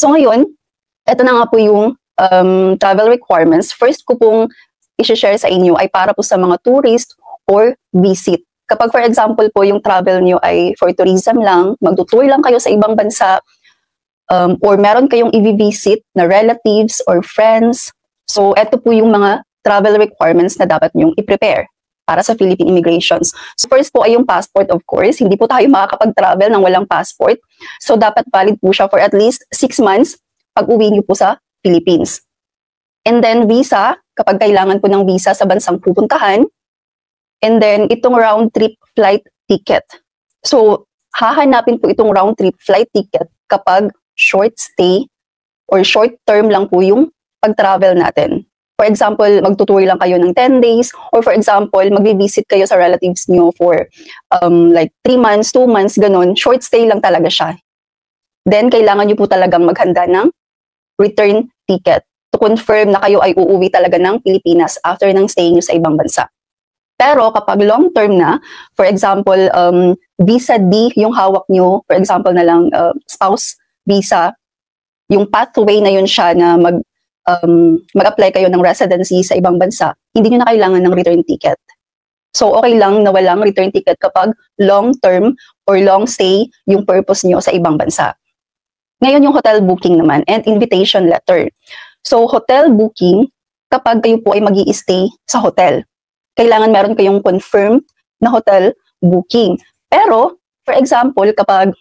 So ngayon, ito na nga po yung travel requirements. First ko pong i-share sa inyo ay para po sa mga tourist or visit. Kapag for example po yung travel nyo ay for tourism lang, magtutour lang kayo sa ibang bansa, or meron kayong i-visit na relatives or friends. So ito po yung mga travel requirements na dapat nyong i-prepare para sa Philippine immigrations. So first po ay yung passport, of course. Hindi po tayo makakapag-travel ng walang passport. So dapat valid po siya for at least 6 months pag uwi niyo po sa Philippines. And then visa, kapag kailangan po ng visa sa bansang pupuntahan. And then itong round-trip flight ticket. So hahanapin po itong round-trip flight ticket kapag short stay or short term lang po yung pag-travel natin. For example, magtutour lang kayo ng 10 days, or for example, mag-visit kayo sa relatives nyo for like 3 months, 2 months, ganun. Short stay lang talaga siya. Then, kailangan nyo po talagang maghanda ng return ticket to confirm na kayo ay uuwi talaga ng Pilipinas after ng stay nyo sa ibang bansa. Pero kapag long term na, for example, visa D yung hawak nyo, for example na lang spouse visa, yung pathway na yun siya na mag-apply kayo ng residency sa ibang bansa, hindi nyo na kailangan ng return ticket. So, okay lang na walang return ticket kapag long-term or long stay yung purpose nyo sa ibang bansa. Ngayon yung hotel booking naman and invitation letter. So, hotel booking, kapag kayo po ay mag-i-stay sa hotel, kailangan meron kayong confirmed na hotel booking. Pero, for example, kapag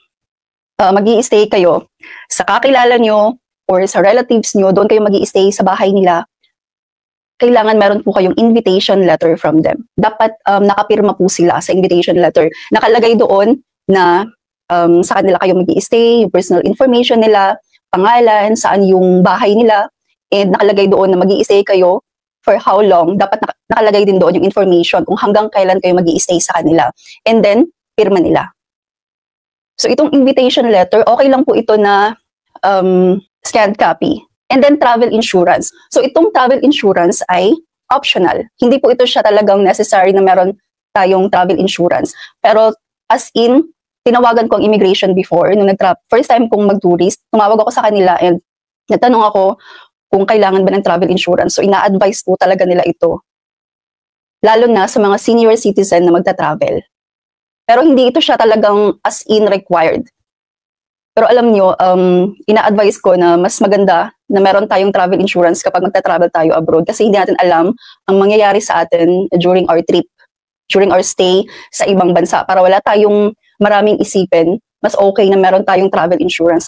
mag-i-stay kayo sa kakilala nyo, or sa relatives nyo, doon kayo mag-i-stay sa bahay nila, kailangan meron po kayong invitation letter from them. Dapat nakapirma po sila sa invitation letter. Nakalagay doon na sa kanila kayo mag-i-stay, yung personal information nila, pangalan, saan yung bahay nila, and nakalagay doon na mag-i-stay kayo for how long. Dapat nakalagay din doon yung information kung hanggang kailan kayo mag-i-stay sa kanila. And then, pirma nila. So itong invitation letter, okay lang po ito na scanned copy. And then travel insurance. So itong travel insurance ay optional. Hindi po ito siya talagang necessary na meron tayong travel insurance. Pero as in, tinawagan ko ang immigration before, nung first time kong mag-tourist, tumawag ako sa kanila and natanong ako kung kailangan ba ng travel insurance. So ina-advise po talaga nila ito. Lalo na sa mga senior citizen na magta-travel. Pero hindi ito siya talagang as in required. Pero alam nyo, ina-advise ko na mas maganda na meron tayong travel insurance kapag magta-travel tayo abroad kasi hindi natin alam ang mangyayari sa atin during our trip, during our stay sa ibang bansa. Para wala tayong maraming isipin, mas okay na meron tayong travel insurance.